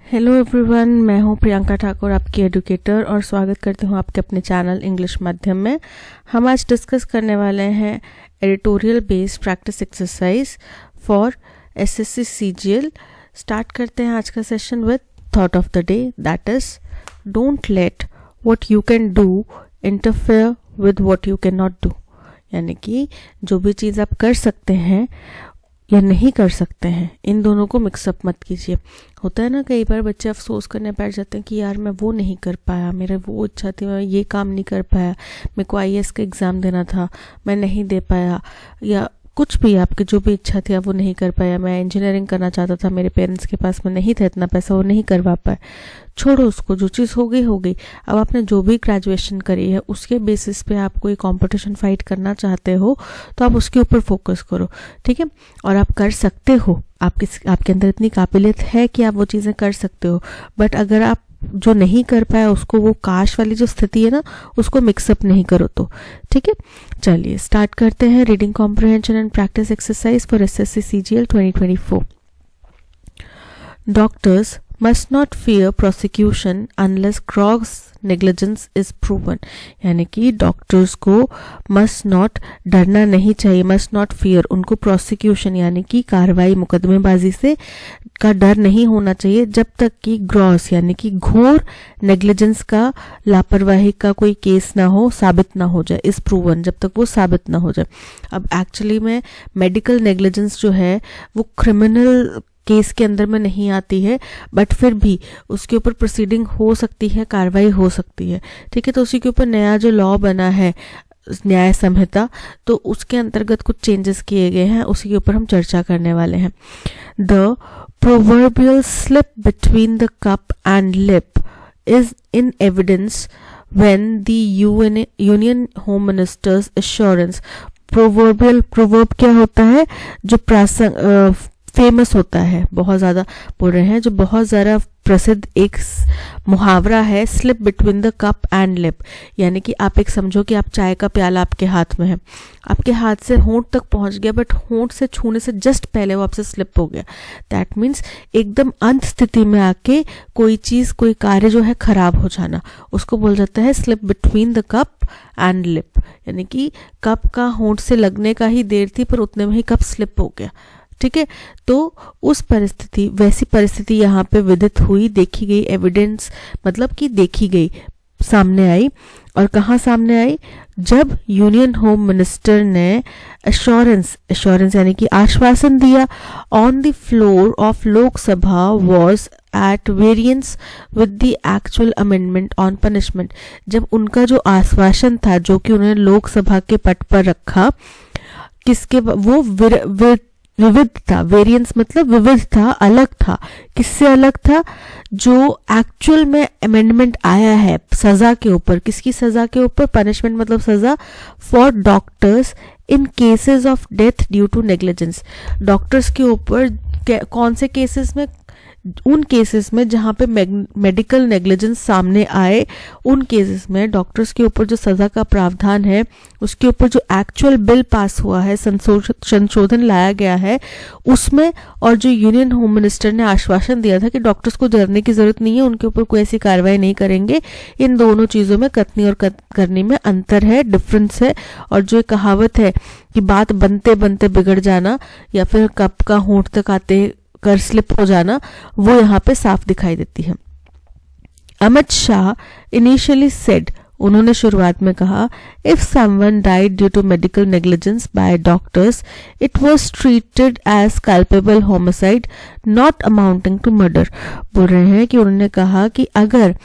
Hello everyone, मैं हूं प्रियंका ठाकुर, आपकी एडुकेटर, और स्वागत करती हूं आपके अपने चैनल इंग्लिश माध्यम में। हम आज डिस्कस करने वाले हैं editorial based practice exercise for SSC CGL. Start करते हैं आज का session with thought of the day, that is don't let what you can do interfere with what you can not do. यानी कि जो भी चीज़ आप कर सकते हैं या नहीं कर सकते हैं, इन दोनों को मिक्सअप मत कीजिए। होता है ना, कई बार बच्चे अफसोस करने बैठ जाते हैं कि यार मैं वो नहीं कर पाया, मेरा वो इच्छा थी, मैं ये काम नहीं कर पाया, मेरे को आईएएस का एग्ज़ाम देना था, मैं नहीं दे पाया, या कुछ भी आपकी जो भी इच्छा थी आप वो नहीं कर पाया। मैं इंजीनियरिंग करना चाहता था, मेरे पेरेंट्स के पास में नहीं था इतना पैसा, वो नहीं करवा पाए। छोड़ो उसको, जो चीज़ हो गई हो गई। अब आपने जो भी ग्रेजुएशन करी है उसके बेसिस पे आप कोई कंपटीशन फाइट करना चाहते हो तो आप उसके ऊपर फोकस करो, ठीक है। और आप कर सकते हो, आपके अंदर इतनी काबिलियत है कि आप वो चीज़ें कर सकते हो। बट अगर आप जो नहीं कर पाया उसको, वो काश वाली जो स्थिति है ना, उसको मिक्सअप नहीं करो तो, ठीक है। चलिए स्टार्ट करते हैं। Reading comprehension and practice exercise for SSC CGL 2024। Doctors must not fear prosecution unless gross negligence is proven। यानी कि डॉक्टर्स को must not, डरना नहीं चाहिए, must not fear, उनको prosecution यानी कि कार्रवाई, मुकदमेबाजी से का डर नहीं होना चाहिए जब तक कि ग्रॉस यानी कि घोर नेग्लिजेंस का, लापरवाही का कोई केस ना हो, साबित ना हो जाए, इस प्रूवन, जब तक वो साबित ना हो जाए। अब एक्चुअली में मेडिकल नेग्लिजेंस जो है वो क्रिमिनल केस के अंदर में नहीं आती है, बट फिर भी उसके ऊपर प्रोसीडिंग हो सकती है, कार्रवाई हो सकती है, ठीक है। तो उसी के ऊपर नया जो लॉ बना है, न्याय संहिता, तो उसके अंतर्गत कुछ चेंजेस किए गए हैं, उसी के ऊपर हम चर्चा करने वाले हैं। The proverbial slip between the cup and lip is in evidence when the Union Home Minister's assurance। proverb क्या होता है? जो फेमस होता है, बहुत ज़्यादा बोल रहे हैं, जो बहुत ज़्यादा प्रसिद्ध एक मुहावरा है, slip between the cup and lip. यानी कि आप एक समझो कि आप चाय का प्याला आपके हाथ में है, आपके हाथ से होंठ तक पहुंच गया, बट होंठ से छूने से जस्ट पहले वो आपसे स्लिप हो गया। दैट मीन्स एकदम अंत स्थिति में आके कोई चीज़, कोई कार्य जो है खराब हो जाना, उसको बोल जाता है slip between the cup and lip. यानी कि कप का होंठ से लगने का ही देर थी, पर उतने में ही कप स्लिप हो गया, ठीक है। तो उस परिस्थिति, वैसी परिस्थिति यहाँ पे विदित हुई, देखी गई, एविडेंस मतलब कि देखी गई, सामने आई। और कहाँ सामने आई? जब यूनियन होम मिनिस्टर ने एश्योरेंस यानी कि आश्वासन दिया, on the floor of Lok Sabha was at variance with the actual amendment on punishment. जब उनका जो आश्वासन था, जो कि उन्होंने लोकसभा के पट पर रखा, किसके, वो विविध था। वेरिएंस मतलब विविध था, अलग था। किससे अलग था? जो एक्चुअल में अमेंडमेंट आया है सजा के ऊपर। किसकी सजा के ऊपर? पनिशमेंट मतलब सजा, for doctors in cases of death due to negligence. Doctors के ऊपर कौन से केसेस में? उन केसेस में जहाँ पे मेडिकल नेग्लिजेंस सामने आए, उन केसेस में डॉक्टर्स के ऊपर जो सज़ा का प्रावधान है, उसके ऊपर जो एक्चुअल बिल पास हुआ है, संशोधन लाया गया है उसमें, और जो यूनियन होम मिनिस्टर ने आश्वासन दिया था कि डॉक्टर्स को डरने की जरूरत नहीं है, उनके ऊपर कोई ऐसी कार्रवाई नहीं करेंगे। इन दोनों चीज़ों में कथनी और करनी में अंतर है, डिफरेंस है। और जो कहावत है कि बात बनते बनते बिगड़ जाना, या फिर कप का होंठ तक आते कर स्लिप हो जाना, वो यहाँ पे साफ दिखाई देती है। अमित शाह इनिशियली सेड, उन्होंने शुरुआत में कहा, if someone died due to medical negligence by doctors it was treated as culpable homicide not amounting to murder. बोल रहे हैं कि उन्होंने कहा कि अगर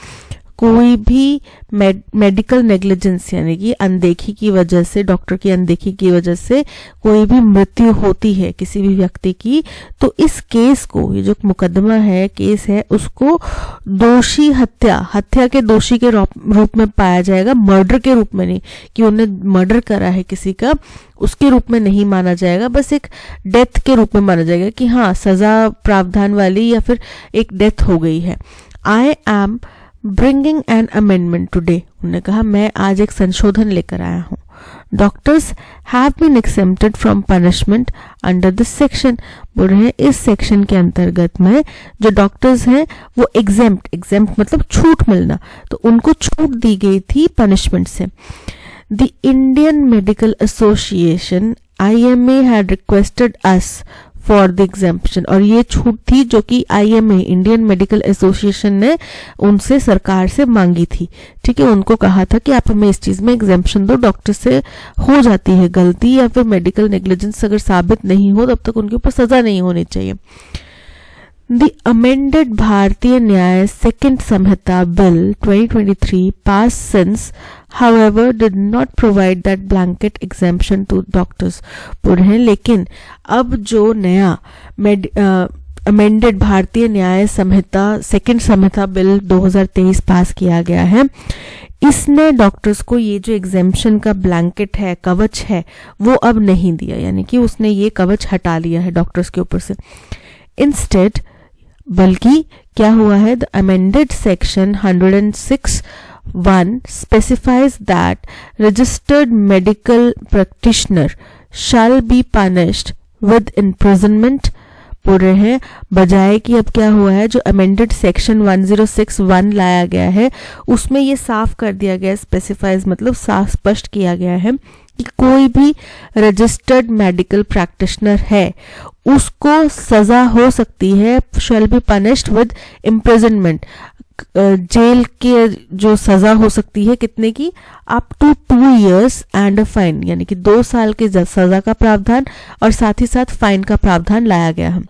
कोई भी मेडिकल नेग्लिजेंस यानी कि अनदेखी की वजह से, डॉक्टर की अनदेखी की वजह से कोई भी मृत्यु होती है किसी भी व्यक्ति की, तो इस केस को, ये जो मुकदमा है, केस है, उसको दोषी हत्या के दोषी के रूप में पाया जाएगा, मर्डर के रूप में नहीं, कि उन्हें मर्डर करा है किसी का, उसके रूप में नहीं माना जाएगा, बस एक डेथ के रूप में माना जाएगा कि हाँ सजा प्रावधान वाली या फिर एक डेथ हो गई है। I am bringing an amendment today, उन्होंने कहा मैं आज एक संशोधन लेकर आया हूँ। Doctors have been exempted from punishment under this section. बोल रहे हैं इस सेक्शन के अंतर्गत में जो डॉक्टर्स हैं वो एग्जेम्प्ट मतलब छूट मिलना, तो उनको छूट दी गई थी पनिशमेंट से। The Indian Medical association IMA had requested us for the exemption, और ये छूट थी जो कि IMA इंडियन मेडिकल एसोसिएशन ने उनसे सरकार से मांगी थी। ठीक है, उनको कहा था कि आप हमें इस चीज में एग्जेम्पशन दो, डॉक्टर से हो जाती है गलती या फिर मेडिकल नेग्लिजेंस अगर साबित नहीं हो तब तक उनके ऊपर सजा नहीं होनी चाहिए। The amended भारतीय Nyaya second Sanhita bill 2023 passed since, however, did not provide that blanket exemption to doctors। बोल रहे हैं लेकिन अब जो नया अमेंडेड भारतीय न्याय संहिता सेकंड संहिता बिल 2023 पास किया गया है, इसने डॉक्टर्स को ये जो एग्जेम्पशन का ब्लैंकेट है, कवच है, वो अब नहीं दिया, यानी कि उसने ये कवच हटा लिया है डॉक्टर्स के ऊपर से। इंस्टेड बल्कि क्या हुआ है, the amended section 106(1) specifies that registered medical practitioner shall be punished with imprisonment। बोल रहे हैं बजाय कि अब क्या हुआ है, जो अमेंडेड सेक्शन 106(1) लाया गया है उसमें ये साफ कर दिया गया, स्पेसिफाइज मतलब साफ स्पष्ट किया गया है कि कोई भी रजिस्टर्ड मेडिकल प्रैक्टिशनर है उसको सजा हो सकती है, shall be punished with imprisonment, jail के जो सजा हो सकती है कितने की, up to 2 years and a fine, यानी कि 2 साल की सजा का प्रावधान और साथ ही साथ फाइन का प्रावधान लाया गया है।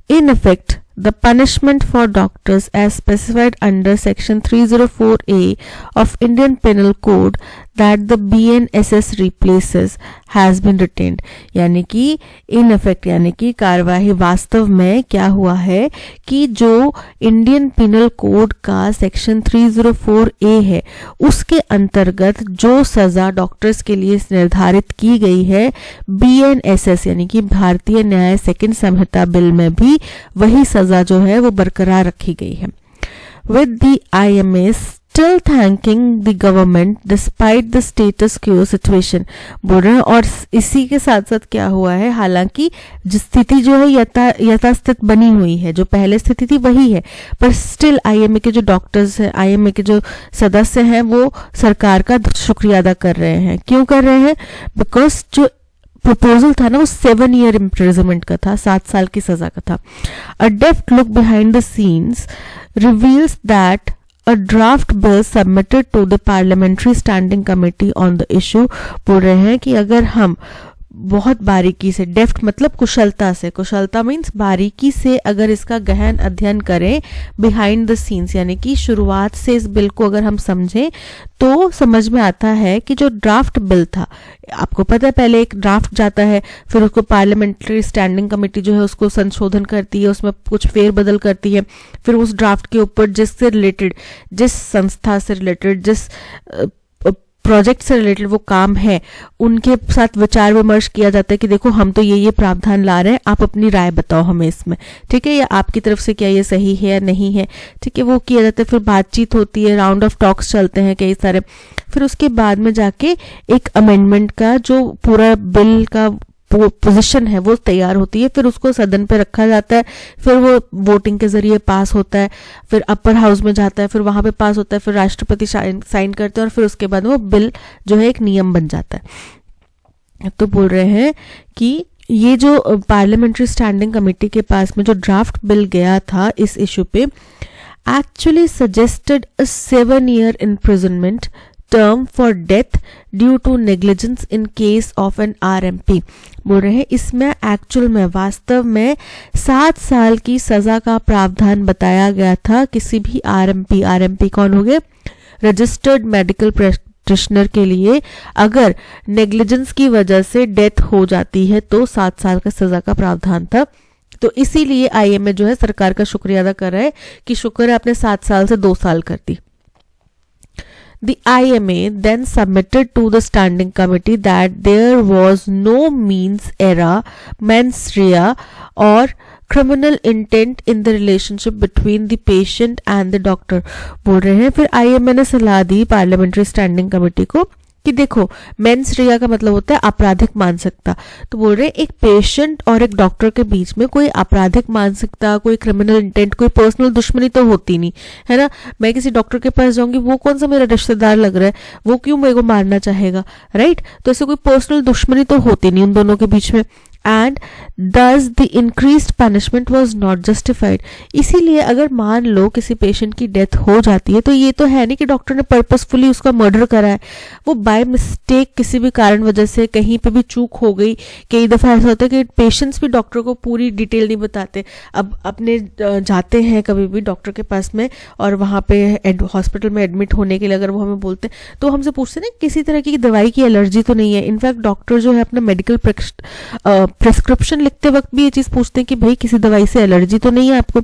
In effect the punishment for doctors as specified under section 304A of Indian Penal Code that the BNSS replaces has been retained। यानी कि इन इफेक्ट यानी कि कार्यवाही वास्तव में क्या हुआ है कि जो इंडियन पिनल कोड का सेक्शन 304A है उसके अंतर्गत जो सजा डॉक्टर्स के लिए निर्धारित की गई है, BNSS यानी कि भारतीय न्याय सेकंड संहिता बिल में भी वही सजा जो है वो बरकरार रखी गई है। With the IMA still thanking the government despite the status quo situation। बोल रहे हैं और इसी के साथ साथ क्या हुआ है, हालांकि जिस स्थिति जो है यथास्थित बनी हुई है, जो पहले स्थिति थी वही है, पर स्टिल IMA के जो डॉक्टर्स हैं, IMA के जो सदस्य हैं वो सरकार का शुक्रिया अदा कर रहे हैं। क्यों कर रहे हैं, बिकॉज जो प्रपोजल था ना वो 7 year इम्प्रिजनमेंट का था, 7 साल की सजा का था। A deft look behind the scenes reveals that a draft bill submitted to the parliamentary standing committee on the issue। बोल रहे हैं कि अगर हम बहुत बारीकी से, डेफ्ट मतलब कुशलता से, कुशलता मीन्स बारीकी से अगर इसका गहन अध्ययन करें, बिहाइंड द सीन्स यानी कि शुरुआत से इस बिल को अगर हम समझें तो समझ में आता है कि जो ड्राफ्ट बिल था, आपको पता है पहले एक ड्राफ्ट जाता है, फिर उसको पार्लियामेंट्री स्टैंडिंग कमेटी जो है उसको संशोधन करती है, उसमें कुछ फेरबदल करती है, फिर उस ड्राफ्ट के ऊपर जिससे रिलेटेड, जिस संस्था से रिलेटेड, जिस प्रोजेक्ट से रिलेटेड वो काम है उनके साथ विचार विमर्श किया जाता है कि देखो हम तो ये प्रावधान ला रहे हैं, आप अपनी राय बताओ हमें इसमें, ठीक है, या आपकी तरफ से क्या ये सही है या नहीं है, ठीक है, वो किया जाता है। फिर बातचीत होती है, राउंड ऑफ टॉक्स चलते हैं कई सारे, फिर उसके बाद में जाके एक अमेंडमेंट का जो पूरा बिल का पोजीशन है वो तैयार होती है, फिर उसको सदन पे रखा जाता है, फिर वो वोटिंग के जरिए पास होता है, फिर अपर हाउस में जाता है, फिर वहां पे पास होता है, फिर राष्ट्रपति साइन करते हैं और फिर उसके बाद वो बिल जो है एक नियम बन जाता है। तो बोल रहे हैं कि ये जो पार्लियामेंट्री स्टैंडिंग कमेटी के पास में जो ड्राफ्ट बिल गया था इस इशू पे, actually suggested a 7 year imprisonment term for death due to negligence in case of an RMP। बोल रहे हैं इसमें एक्चुअल में वास्तव में 7 साल की सजा का प्रावधान बताया गया था किसी भी RMP कौन हो गए, रजिस्टर्ड मेडिकल प्रैक्टिशनर के लिए अगर नेग्लिजेंस की वजह से डेथ हो जाती है तो 7 साल का सजा का प्रावधान था। तो इसीलिए IMA जो है सरकार का शुक्रिया अदा कर रहा है कि शुक्र है आपने 7 साल से 2 साल कर दी। The IMA then submitted to the standing committee that there was no means error, mens rea or criminal intent in the relationship between the patient and the doctor। बोल रहे हैं फिर IMA ने सलाह दी पार्लियामेंट्री स्टैंडिंग कमेटी को कि देखो mains रिया का मतलब होता है आपराधिक मानसिकता, तो बोल रहे हैं एक पेशेंट और एक डॉक्टर के बीच में कोई आपराधिक मानसिकता, कोई क्रिमिनल इंटेंट, कोई पर्सनल दुश्मनी तो होती नहीं है ना। मैं किसी डॉक्टर के पास जाऊंगी, वो कौन सा मेरा रिश्तेदार लग रहा है, वो क्यों मेरे को मारना चाहेगा, राइट। तो ऐसे कोई पर्सनल दुश्मनी तो होती नहीं उन दोनों के बीच में। And thus the increased punishment was not justified। इसीलिए अगर मान लो किसी पेशेंट की डेथ हो जाती है तो ये तो है नहीं कि डॉक्टर ने पर्पसफुली उसका मर्डर करा है, वो बाय मिस्टेक किसी भी कारण वजह से कहीं पे भी चूक हो गई। कई दफ़ा ऐसा होता है कि पेशेंट्स भी डॉक्टर को पूरी डिटेल नहीं बताते। अब अपने जाते हैं कभी भी डॉक्टर के पास में और वहाँ पे हॉस्पिटल में एडमिट होने के लिए अगर वो हमें बोलते हैं तो हमसे पूछते हैं ना किसी तरह की दवाई की एलर्जी तो नहीं है। इनफैक्ट डॉक्टर जो है अपना मेडिकल प्रिस्क्रिप्शन लिखते वक्त भी ये चीज़ पूछते हैं कि भाई किसी दवाई से एलर्जी तो नहीं है आपको।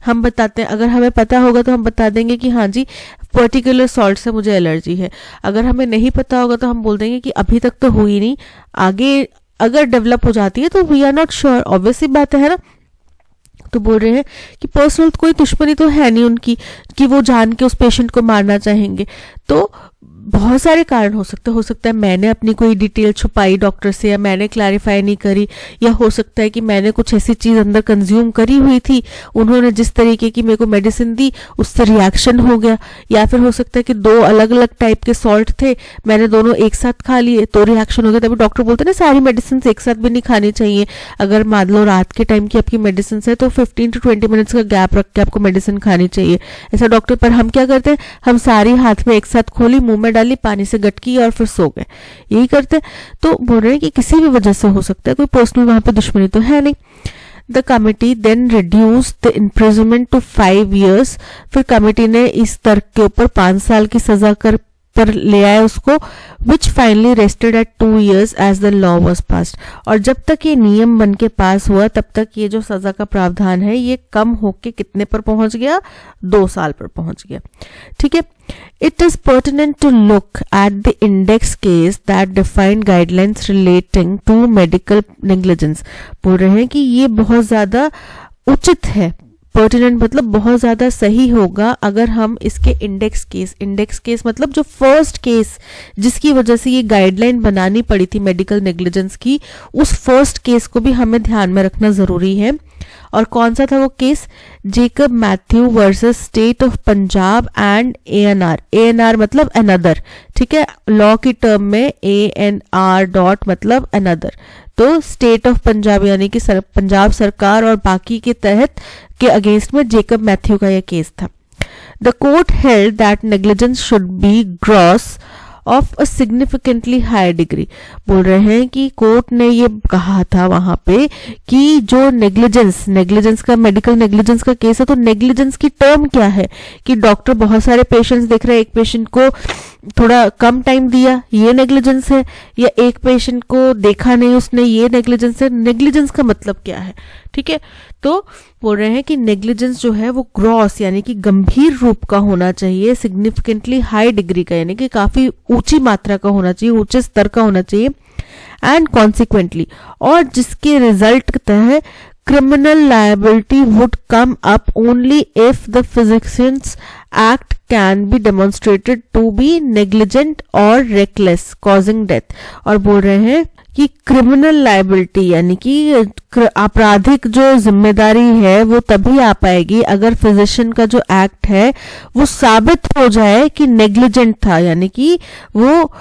हम बताते हैं, अगर हमें पता होगा तो हम बता देंगे कि हाँ जी पर्टिकुलर सॉल्ट से मुझे एलर्जी है। अगर हमें नहीं पता होगा तो हम बोल देंगे कि अभी तक तो हुई नहीं, आगे अगर डेवलप हो जाती है तो we are not sure. Obviously बात है ना। तो बोल रहे हैं कि पर्सनल कोई दुश्मनी तो है नहीं उनकी कि वो जान के उस पेशेंट को मारना चाहेंगे। तो बहुत सारे कारण हो सकता है मैंने अपनी कोई डिटेल छुपाई डॉक्टर से, या मैंने क्लैरिफाई नहीं करी, या हो सकता है कि मैंने कुछ ऐसी चीज़ अंदर कंज्यूम करी हुई थी, उन्होंने जिस तरीके की मेरे को मेडिसिन दी उससे रिएक्शन हो गया, या फिर हो सकता है कि दो अलग अलग टाइप के सॉल्ट थे, मैंने दोनों एक साथ खा लिए तो रिएक्शन हो गया। तभी डॉक्टर बोलते हैं ना सारी मेडिसिन एक साथ भी नहीं खानी चाहिए। अगर मान लो रात के टाइम की आपकी मेडिसिन है तो 15 to 20 मिनट्स का गैप रख के आपको मेडिसिन खानी चाहिए ऐसा डॉक्टर। पर हम क्या करते हैं, हम सारी हाथ में एक साथ खोली, मुंह में डाली, पानी से गटकी और फिर सो गए, यही करते। तो बोल रहे हैं कि किसी भी वजह से हो सकता है, कोई पर्सनल वहां पे दुश्मनी तो है नहीं। The committee then reduce the imprisonment to 5 years। फिर कमिटी ने इस तर्क के ऊपर 5 साल की सजा पर ले आया उसको, which finally rested at 2 years as the law was passed. और जब तक ये नियम बन के पास हुआ तब तक ये जो सजा का प्रावधान है ये कम होके कितने पर पहुंच गया, 2 साल पर पहुंच गया। ठीक है। It is pertinent to look at the index case that defined guidelines relating to medical negligence। बोल रहे हैं कि ये बहुत ज्यादा उचित है, पर्टिनेंट मतलब बहुत ज्यादा सही होगा अगर हम इसके इंडेक्स केस मतलब जो फर्स्ट केस जिसकी वजह से ये गाइडलाइन बनानी पड़ी थी मेडिकल नेग्लिजेंस की, उस फर्स्ट केस को भी हमें ध्यान में रखना जरूरी है। और कौन सा था वो case, Jacob Mathew versus State of Punjab and ANR मतलब अनदर। ठीक है, लॉ की टर्म में ANR मतलब अनदर, तो स्टेट ऑफ पंजाब यानी कि पंजाब सरकार और बाकी के तहत के अगेंस्ट में जेकब मैथ्यू का यह केस था। The court held that negligence should be gross of a significantly higher degree. बोल रहे हैं कि कोर्ट ने ये कहा था वहां पे कि जो नेग्लिजेंस का मेडिकल नेग्लिजेंस का केस है, तो नेग्लिजेंस की टर्म क्या है कि डॉक्टर बहुत सारे पेशेंट्स देख रहे हैं, एक पेशेंट को थोड़ा कम टाइम दिया, ये नेग्लिजेंस है, या एक पेशेंट को देखा नहीं उसने, ये नेग्लिजेंस है। नेग्लिजेंस का मतलब क्या है, ठीक है। तो बोल रहे हैं कि नेग्लिजेंस जो है वो ग्रॉस यानी कि गंभीर रूप का होना चाहिए, सिग्निफिकेंटली हाई डिग्री का यानी कि काफी ऊंची मात्रा का होना चाहिए, ऊंचे स्तर का होना चाहिए, एंड कॉन्सिक्वेंटली, और जिसके रिजल्ट तहत criminal liability would come up only if the physician's act can be demonstrated to be negligent or reckless causing death। और बोल रहे हैं कि क्रिमिनल लाइबिलिटी यानी कि आपराधिक जो जिम्मेदारी है वो तभी आ पाएगी अगर फिजिशियन का जो एक्ट है वो साबित हो जाए कि नेग्लिजेंट था यानी कि वो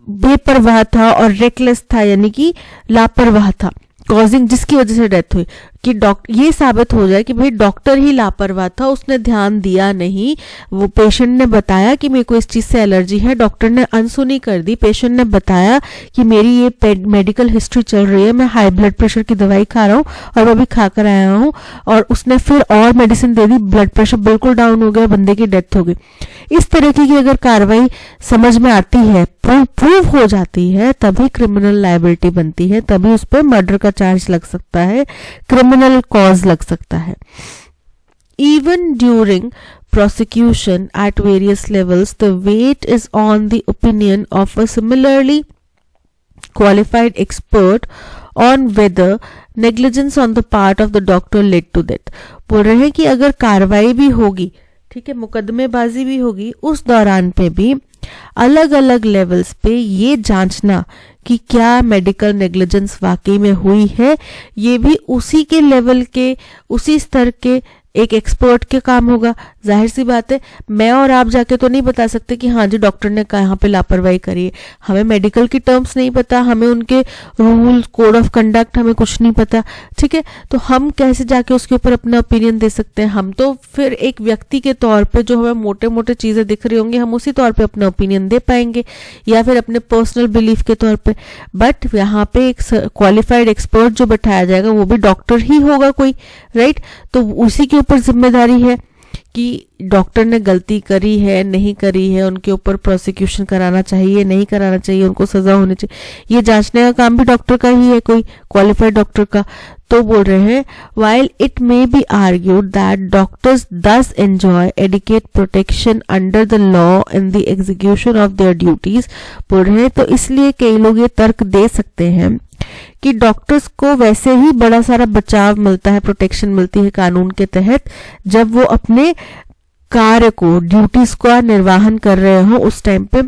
बेपरवाह था, और रेकलेस था यानी कि लापरवाह था, कॉजिंग जिसकी वजह से डेथ हुई, कि ये साबित हो जाए कि भाई डॉक्टर ही लापरवाह था, उसने ध्यान दिया नहीं, वो पेशेंट ने बताया कि मेरे को इस चीज से एलर्जी है, डॉक्टर ने अनसुनी कर दी, पेशेंट ने बताया कि मेरी ये मेडिकल हिस्ट्री चल रही है, मैं हाई ब्लड प्रेशर की दवाई खा रहा हूँ और वो भी खा कर आया हूँ, और उसने फिर और मेडिसिन दे दी, ब्लड प्रेशर बिल्कुल डाउन हो गया, बंदे की डेथ हो गई। इस तरीके की अगर कार्रवाई समझ में आती है, प्रूव हो जाती है, तभी क्रिमिनल लायबिलिटी बनती है, तभी उस पर मर्डर का चार्ज लग सकता है, क्रिमिनल कॉज लग सकता है। Even during prosecution at various levels, the weight is on the opinion of a similarly qualified expert on whether negligence on the part of the doctor led to death। बोल रहे हैं कि अगर कार्रवाई भी होगी, ठीक है, मुकदमेबाजी भी होगी, उस दौरान पे भी अलग अलग लेवल्स पे ये जांचना कि क्या मेडिकल नेग्लिजेंस वाकई में हुई है, ये भी उसी के लेवल के, उसी स्तर के एक एक्सपर्ट के काम होगा। जाहिर सी बात है, मैं और आप जाके तो नहीं बता सकते कि हाँ जी डॉक्टर ने कहाँ पे लापरवाही करी है। हमें मेडिकल की टर्म्स नहीं पता, हमें उनके रूल्स, कोड ऑफ कंडक्ट हमें कुछ नहीं पता, ठीक है। तो हम कैसे जाके उसके ऊपर अपना ओपिनियन दे सकते हैं? हम तो फिर एक व्यक्ति के तौर पे जो हमें मोटे मोटे चीजें दिख रही होंगी, हम उसी तौर पे अपना ओपिनियन दे पाएंगे, या फिर अपने पर्सनल बिलीफ के तौर पे। बट यहाँ पे एक क्वालिफाइड एक्सपर्ट जो बैठाया जाएगा वो भी डॉक्टर ही होगा कोई, राइट। तो उसी के ऊपर जिम्मेदारी है कि डॉक्टर ने गलती करी है नहीं करी है, उनके ऊपर प्रोसिक्यूशन कराना चाहिए नहीं कराना चाहिए, उनको सजा होनी चाहिए, ये जांचने का काम भी डॉक्टर का ही है, कोई क्वालिफाइड डॉक्टर का। तो बोल रहे हैं while it may be argued that doctors thus enjoy adequate protection under the law in the execution of their duties, बोल रहे हैं तो इसलिए कई लोग ये तर्क दे सकते हैं कि डॉक्टर्स को वैसे ही बड़ा सारा बचाव मिलता है, प्रोटेक्शन मिलती है कानून के तहत, जब वो अपने कार्य को, ड्यूटीज का निर्वाहन कर रहे हो उस टाइम पे।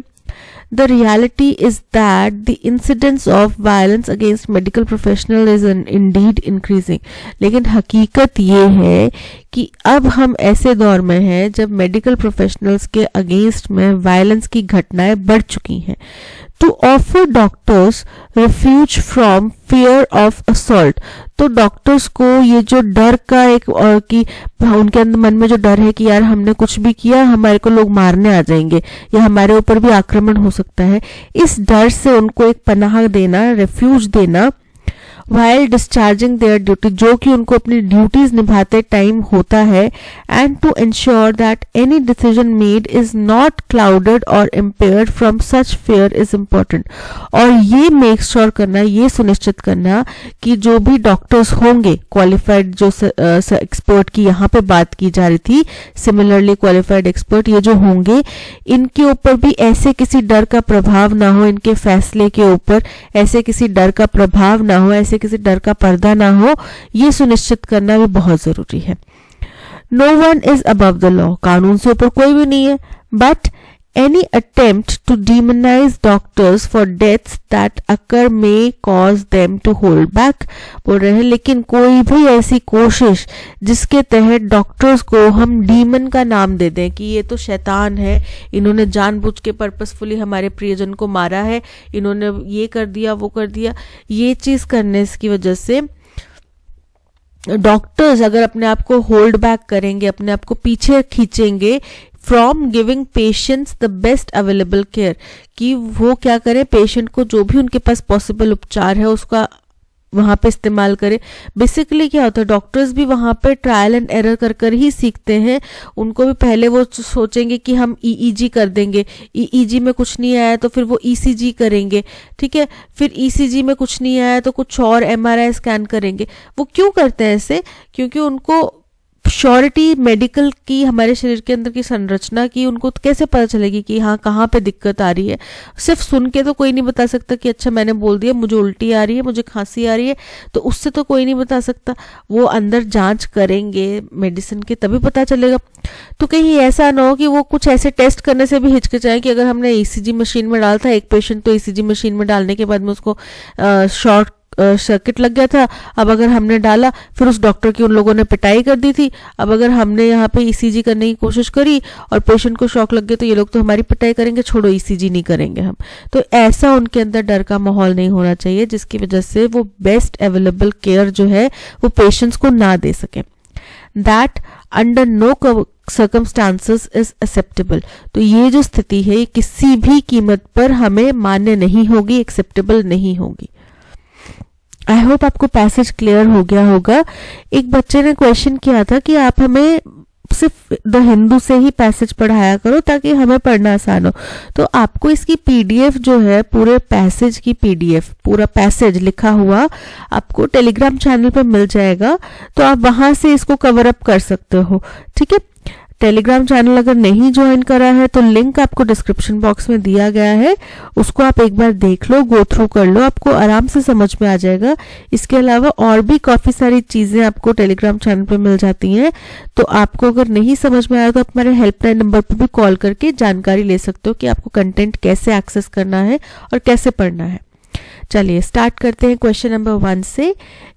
The reality is that the incidence of violence against medical professional is indeed increasing. लेकिन हकीकत ये है कि अब हम ऐसे दौर में हैं जब मेडिकल प्रोफेशनल्स के अगेंस्ट में वायलेंस की घटनाएं बढ़ चुकी हैं। To offer doctors refuge from fear of assault, तो डॉक्टर्स को ये जो डर का एक और कि उनके अंदर मन में जो डर है कि यार हमने कुछ भी किया हमारे को लोग मारने आ जाएंगे या हमारे ऊपर भी आक्रमण हो सकता है, इस डर से उनको एक पनाह देना, रेफ्यूज देना while discharging their duty, जो कि उनको अपनी ड्यूटीज निभाते टाइम होता है, and to ensure that any decision made is not clouded or impaired from such fear is important. और ये मेक श्योर करना, ये सुनिश्चित करना कि जो भी डॉक्टर्स होंगे क्वालिफाइड, जो एक्सपर्ट की यहाँ पे बात की जा रही थी, सिमिलरली क्वालिफाइड एक्सपर्ट ये जो होंगे, इनके ऊपर भी ऐसे किसी डर का प्रभाव ना हो, इनके फैसले के ऊपर ऐसे किसी डर का प्रभाव ना हो, ऐसे किसी डर का पर्दा ना हो, ये सुनिश्चित करना भी बहुत जरूरी है। No one is above the law, कानून से ऊपर कोई भी नहीं है, but any attempt to demonize doctors for deaths that occur may cause them to hold back, बोल रहे हैं लेकिन कोई भी ऐसी कोशिश जिसके तहत डॉक्टर्स को हम डीमन का नाम दे दें कि ये तो शैतान है, इन्होंने जानबूझ के पर्पसफुली हमारे प्रियजन को मारा है, इन्होंने ये कर दिया वो कर दिया, ये चीज करने की वजह से डॉक्टर्स अगर अपने आप को होल्ड बैक करेंगे, अपने आप को पीछे खींचेंगे from giving patients the best available care, कि वो क्या करें, पेशेंट को जो भी उनके पास पॉसिबल उपचार है उसका वहां पे इस्तेमाल करें। बेसिकली क्या होता है, डॉक्टर्स भी वहां पे ट्रायल एंड एरर कर कर ही सीखते हैं। उनको भी पहले वो सोचेंगे कि हम ईईजी कर देंगे, ईईजी में कुछ नहीं आया तो फिर वो ईसीजी करेंगे, ठीक है, फिर ईसीजी में कुछ नहीं आया तो कुछ और एमआरआई स्कैन करेंगे। वो क्यों करते हैं ऐसे? क्योंकि उनको श्योरिटी मेडिकल की, हमारे शरीर के अंदर की संरचना की उनको कैसे पता चलेगी कि हाँ कहाँ पे दिक्कत आ रही है। सिर्फ सुन के तो कोई नहीं बता सकता कि अच्छा मैंने बोल दिया मुझे उल्टी आ रही है, मुझे खांसी आ रही है, तो उससे तो कोई नहीं बता सकता। वो अंदर जांच करेंगे मेडिसिन के तभी पता चलेगा। तो कहीं ऐसा ना हो कि वो कुछ ऐसे टेस्ट करने से भी हिचकिचाएं कि अगर हमने ईसीजी मशीन में डाला था एक पेशेंट, तो ईसीजी मशीन में डालने के बाद में उसको शॉर्ट सर्किट लग गया था, अब अगर हमने डाला फिर उस डॉक्टर की उन लोगों ने पिटाई कर दी थी, अब अगर हमने यहाँ पे ईसीजी करने की कोशिश करी और पेशेंट को शॉक लग गया तो ये लोग तो हमारी पिटाई करेंगे, छोड़ो ईसीजी नहीं करेंगे हम। तो ऐसा उनके अंदर डर का माहौल नहीं होना चाहिए जिसकी वजह से वो बेस्ट अवेलेबल केयर जो है वो पेशेंट्स को ना दे सके। That under no circumstances is acceptable, तो ये जो स्थिति है ये किसी भी कीमत पर हमें मान्य नहीं होगी, एक्सेप्टेबल नहीं होगी। आई होप आपको पैसेज क्लियर हो गया होगा। एक बच्चे ने क्वेश्चन किया था कि आप हमें सिर्फ द हिंदू से ही पैसेज पढ़ाया करो ताकि हमें पढ़ना आसान हो। तो आपको इसकी पीडीएफ जो है, पूरे पैसेज की पीडीएफ, पूरा पैसेज लिखा हुआ आपको टेलीग्राम चैनल पे मिल जाएगा, तो आप वहां से इसको कवर अप कर सकते हो, ठीक है। टेलीग्राम चैनल अगर नहीं ज्वाइन करा है तो लिंक आपको डिस्क्रिप्शन बॉक्स में दिया गया है, उसको आप एक बार देख लो, गो थ्रू कर लो, आपको आराम से समझ में आ जाएगा। इसके अलावा और भी काफी सारी चीजें आपको टेलीग्राम चैनल पे मिल जाती हैं, तो आपको अगर नहीं समझ में आया तो आप हमारे हेल्पलाइन नंबर पर भी कॉल करके जानकारी ले सकते हो कि आपको कंटेंट कैसे एक्सेस करना है और कैसे पढ़ना है। चलिए स्टार्ट करते हैं क्वेश्चन नंबर 1 से।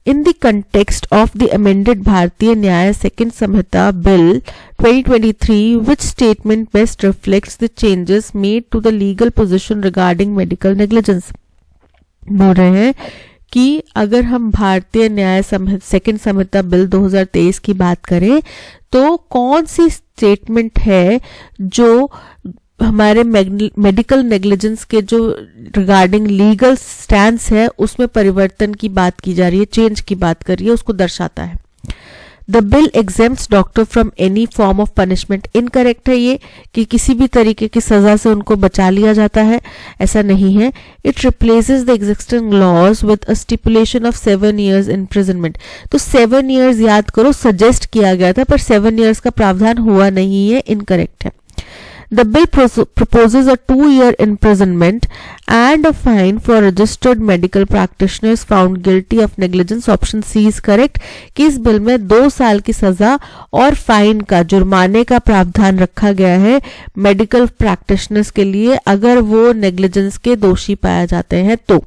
In the context of the amended भारतीय Nyaya second Sanhita bill 2023 which statement best reflects the changes made to the legal position regarding medical negligence? बोल रहे हैं कि अगर हम भारतीय न्याय सेकंड संहिता बिल 2023 की बात करें तो कौन सी स्टेटमेंट है जो हमारे मेडिकल नेग्लिजेंस के जो रिगार्डिंग लीगल स्टैंस है उसमें परिवर्तन की बात की जा रही है, चेंज की बात कर रही है, उसको दर्शाता है। The bill exempts doctor from any form of punishment. Incorrect है ये कि किसी भी तरीके की सजा से उनको बचा लिया जाता है, ऐसा नहीं है। It replaces the existing laws with a stipulation of 7 years imprisonment. तो 7 years याद करो, सजेस्ट किया गया था पर 7 years का प्रावधान हुआ नहीं है, इनकरेक्ट है। The bill proposes a 2-year imprisonment and a fine for registered medical practitioners found guilty of negligence. Option C is correct कि इस बिल में 2 साल की सजा और फाइन का, जुर्माने का प्रावधान रखा गया है मेडिकल प्रैक्टिशनर्स के लिए अगर वो नेग्लिजेंस के दोषी पाए जाते हैं तो।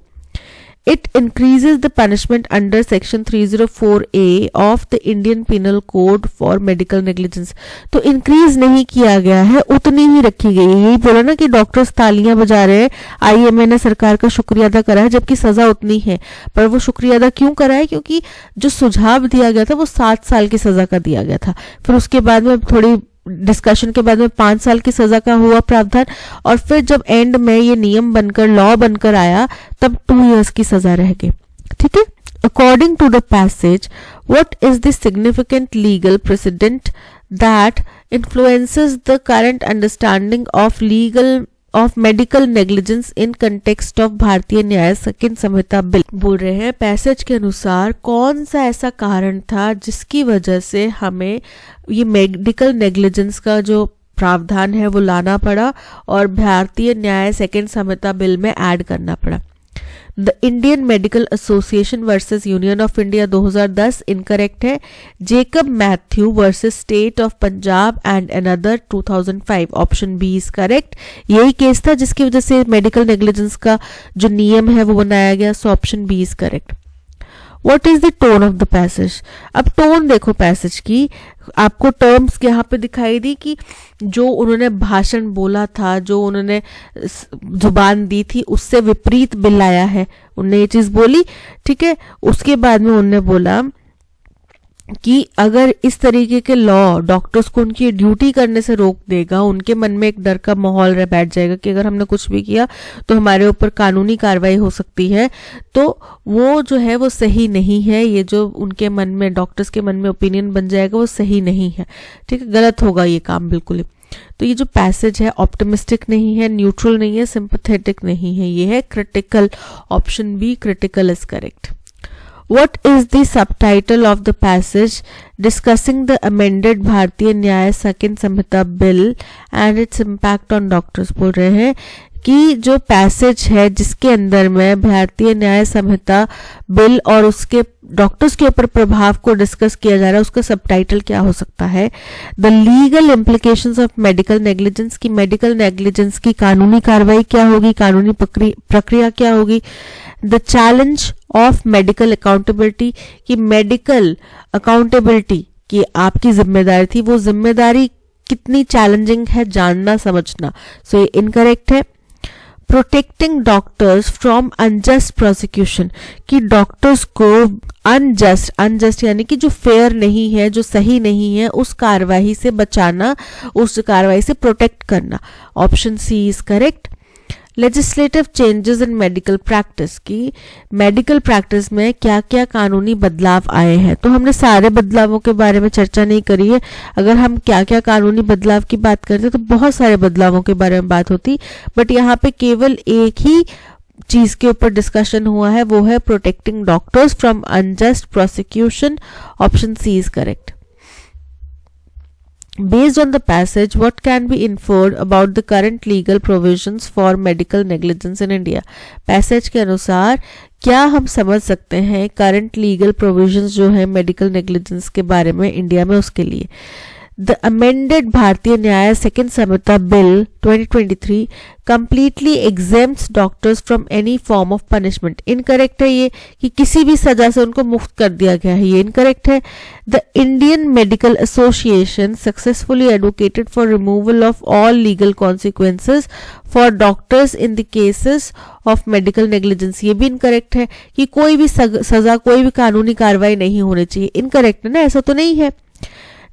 It increases the punishment under section 304A of the Indian Penal Code for medical negligence. तो इंक्रीज नहीं किया गया है, उतनी ही रखी गई है। यही बोला ना कि डॉक्टर्स तालियां बजा रहे हैं, IMA ने सरकार का शुक्रिया अदा करा है, जबकि सजा उतनी है। पर वो शुक्रिया अदा क्यों करा है? क्योंकि जो सुझाव दिया गया था वो 7 साल की सजा का दिया गया था, फिर उसके बाद में थोड़ी डिस्कशन के बाद में 5 साल की सजा का हुआ प्रावधान, और फिर जब एंड में ये नियम बनकर लॉ बनकर आया तब 2 years की सजा रह गई। ठीक है। According to the passage, what is the significant legal precedent that influences the current understanding of medical negligence in context of Bharatiya Nyaya second Sanhita bill? बोल रहे हैं पैसेज के अनुसार कौन सा ऐसा कारण था जिसकी वजह से हमें ये मेडिकल नेग्लिजेंस का जो प्रावधान है वो लाना पड़ा और भारतीय न्याय सेकंड संहिता बिल में ऐड करना पड़ा। The Indian Medical Association versus Union of India 2010 incorrect है। Jacob Mathew versus State of Punjab and another 2005, option B is correct. यही केस था जिसकी वजह से मेडिकल नेग्लिजेंस का जो नियम है वो बनाया गया, so option B is correct. What is the tone of the passage? अब टोन देखो पैसेज की, आपको टर्म्स यहाँ पे दिखाई दी कि जो उन्होंने भाषण बोला था, जो उन्होंने जुबान दी थी उससे विपरीत बिल आया है। उन्होंने ये चीज बोली, ठीक है। उसके बाद में उन्होंने बोला कि अगर इस तरीके के लॉ डॉक्टर्स को उनकी ड्यूटी करने से रोक देगा, उनके मन में एक डर का माहौल बैठ जाएगा कि अगर हमने कुछ भी किया तो हमारे ऊपर कानूनी कार्रवाई हो सकती है, तो वो जो है वो सही नहीं है। ये जो उनके मन में, डॉक्टर्स के मन में ओपिनियन बन जाएगा वो सही नहीं है, ठीक है, गलत होगा ये काम बिल्कुल ही। तो ये जो पैसेज है ऑप्टिमिस्टिक नहीं है, न्यूट्रल नहीं है, सिंपैथेटिक नहीं है, ये है critical. Option B critical is correct. What is the subtitle of the passage discussing the amended भारतीय Nyaya second Sanhita bill and its impact on doctors? बोल रहे हैं कि जो पैसेज है जिसके अंदर में भारतीय न्याय संहिता बिल और उसके डॉक्टर्स के ऊपर प्रभाव को डिस्कस किया जा रहा है, उसका सबटाइटल क्या हो सकता है? The legal implications of medical negligence. की मेडिकल नेग्लिजेंस की कानूनी कार्रवाई क्या होगी, कानूनी प्रक्रिया क्या होगी? The challenge of medical accountability, की मेडिकल अकाउंटेबिलिटी की आपकी जिम्मेदारी थी, वो जिम्मेदारी कितनी चैलेंजिंग है जानना समझना, सो ये इनकरेक्ट है। Protecting doctors from unjust prosecution, कि डॉक्टर्स को अनजस्ट यानी कि जो फेयर नहीं है, जो सही नहीं है, उस कार्रवाई से बचाना, उस कार्रवाई से प्रोटेक्ट करना। Option C is correct. Legislative changes in medical practice, की मेडिकल प्रैक्टिस में क्या क्या कानूनी बदलाव आए हैं, तो हमने सारे बदलावों के बारे में चर्चा नहीं करी है। अगर हम क्या क्या कानूनी बदलाव की बात करते तो बहुत सारे बदलावों के बारे में बात होती, बट यहाँ पे केवल एक ही चीज के ऊपर डिस्कशन हुआ है, वो है protecting doctors from unjust prosecution. Option C is correct. Based on the passage, what can be inferred about the current legal provisions for medical negligence in India? Passage के अनुसार क्या हम समझ सकते हैं करंट लीगल प्रोविजंस जो है medical negligence के बारे में इंडिया में उसके लिए? The amended भारतीय न्याय second Samhita bill 2023 completely exempts doctors from any form of punishment. Incorrect है ये कि किसी भी सजा से उनको मुक्त कर दिया गया है, ये इनकरेक्ट है. The Indian Medical Association successfully advocated for removal of all legal consequences for doctors in the cases of medical negligence. ये भी इनकरेक्ट है कि कोई भी सजा, कोई भी कानूनी कार्रवाई नहीं होनी चाहिए. इनकरेक्ट है ना, ऐसा तो नहीं है.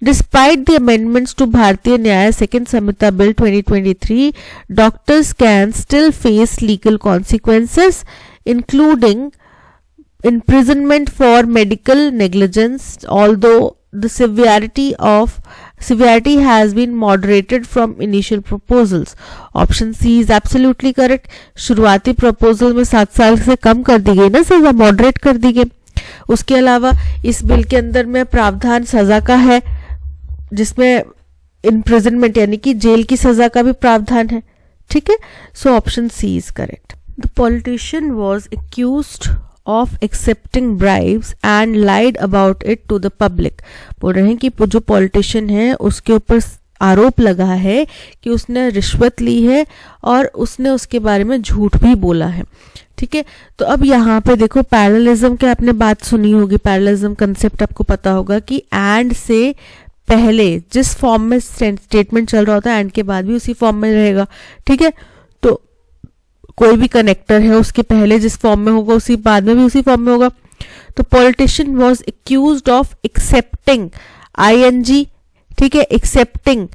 Despite the amendments to Bharatiya Nyaya Second Samhita Bill 2023, doctors can still face legal consequences, including imprisonment for medical negligence, although the severity has been moderated from initial proposals. Option C is absolutely correct. शुरुआती proposal में 7 साल से कम कर दी गई ना सजा, moderate कर दी गई. उसके अलावा इस बिल के अंदर में प्रावधान सजा का है, जिसमें इम्प्रिजनमेंट यानी कि जेल की सजा का भी प्रावधान है. ठीक है, so option C is correct. The politician was accused of accepting bribes and lied about it to the public. बोल रहे हैं कि जो पॉलिटिशियन है उसके ऊपर आरोप लगा है कि उसने रिश्वत ली है और उसने उसके बारे में झूठ भी बोला है. ठीक है, तो अब यहाँ पे देखो पैरेललिज्म की आपने बात सुनी होगी, पैरेललिज्म कंसेप्ट आपको पता होगा कि एंड से पहले जिस फॉर्म में स्टेटमेंट चल रहा होता है एंड के बाद भी उसी फॉर्म में रहेगा. ठीक है, तो कोई भी कनेक्टर है उसके पहले जिस फॉर्म में होगा उसी बाद में भी उसी फॉर्म में होगा. तो politician was accused of accepting ING. ठीक है, एक्सेप्टिंग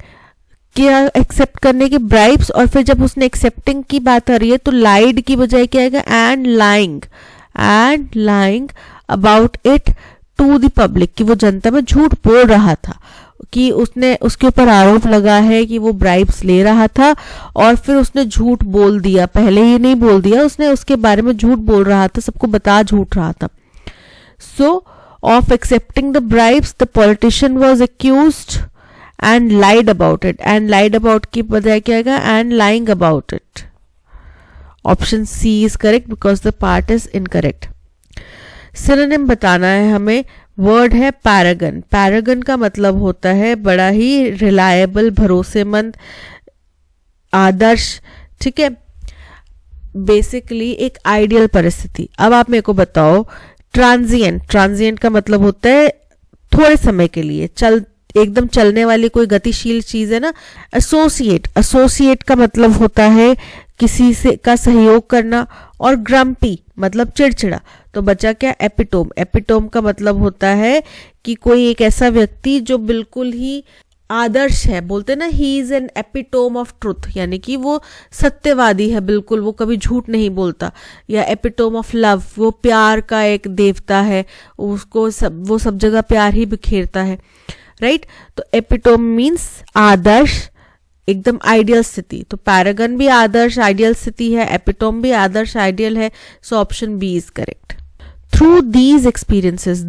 क्या, एक्सेप्ट करने की ब्राइब्स, और फिर जब उसने एक्सेप्टिंग की बात आ रही है तो लाइड की बजाय क्या आएगा, and lying about it to the public, कि वो जनता में झूठ बोल रहा था, कि उसने उसके ऊपर आरोप लगा है कि वो ब्राइब्स ले रहा था और फिर उसने झूठ बोल दिया. पहले ही नहीं बोल दिया, उसने उसके बारे में झूठ बोल रहा था, सबको बता झूठ रहा था. So of accepting the bribes the politician was accused and lied about it. And lied about की बजाय क्या आएगा, and lying about it. Option C is correct because the part is incorrect. Synonym बताना है हमें. वर्ड है paragon. Paragon का मतलब होता है बड़ा ही रिलायबल, भरोसेमंद, आदर्श. ठीक है, बेसिकली एक आइडियल परिस्थिति. अब आप मेरे को बताओ ट्रांजिएंट का मतलब होता है थोड़े समय के लिए, एकदम चलने वाली कोई गतिशील चीज है ना. एसोसिएट का मतलब होता है किसी से का सहयोग करना. और ग्रम्पी मतलब चिड़चिड़ा. तो बचा क्या, एपिटोम का मतलब होता है कि कोई एक ऐसा व्यक्ति जो बिल्कुल ही आदर्श है. बोलते ना he is an epitome of truth, यानी कि वो सत्यवादी है बिल्कुल, वो कभी झूठ नहीं बोलता. या एपिटोम ऑफ लव, वो प्यार का एक देवता है, वो सब जगह प्यार ही बिखेरता है. राइट, तो एपिटोम मीन्स आदर्श, एकदम आइडियल स्थिति. तो पैरागन भी आदर्श आइडियल स्थिति है, एपिटोम भी आदर्श आइडियल है. So option B is correct. Through these experiences,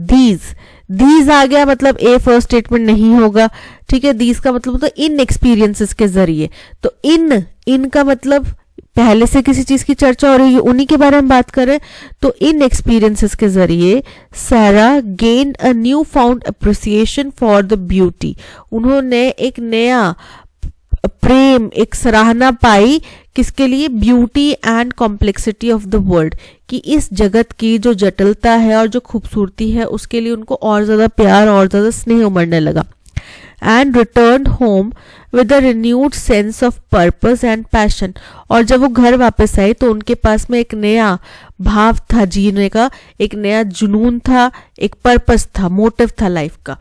these आ गया मतलब ए फर्स्ट स्टेटमेंट नहीं होगा. ठीक है, दीज का मतलब होता है इन एक्सपीरियंसेस के जरिए. तो इन का मतलब पहले से किसी चीज की चर्चा हो रही है, उन्हीं के बारे में बात करें. तो इन एक्सपीरियंसेस के जरिए सारा gained a new found appreciation for the beauty. उन्होंने एक नया प्रेम, एक सराहना पाई किसके लिए, beauty and complexity of the world, कि इस जगत की जो जटिलता है और जो खूबसूरती है उसके लिए उनको और ज्यादा प्यार और ज्यादा स्नेह उमड़ने लगा. And return home with a renewed sense of purpose and passion. और जब वो घर वापस आए तो उनके पास में एक नया भाव था जीने का, एक नया जुनून था, एक पर्पस था, मोटिव था लाइफ का.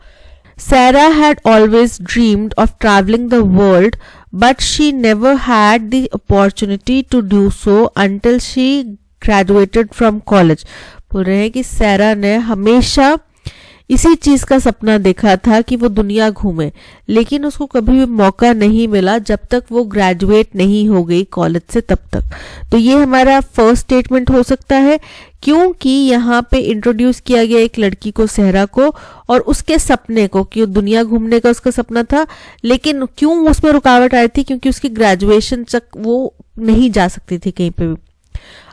Sarah had always dreamed of traveling the world, but she never had the opportunity to do so until she graduated from college. बोल रहे हैं कि सैरा ने हमेशा इसी चीज का सपना देखा था कि वो दुनिया घूमे, लेकिन उसको कभी भी मौका नहीं मिला जब तक वो ग्रेजुएट नहीं हो गई कॉलेज से तब तक। तो ये हमारा फर्स्ट स्टेटमेंट हो सकता है, क्योंकि यहाँ पे इंट्रोड्यूस किया गया एक लड़की को, सहरा को, और उसके सपने को कि दुनिया घूमने का उसका सपना था, लेकिन क्यों उसमें रुकावट आई थी, क्योंकि उसकी ग्रेजुएशन तक वो नहीं जा सकती थी कहीं पे भी।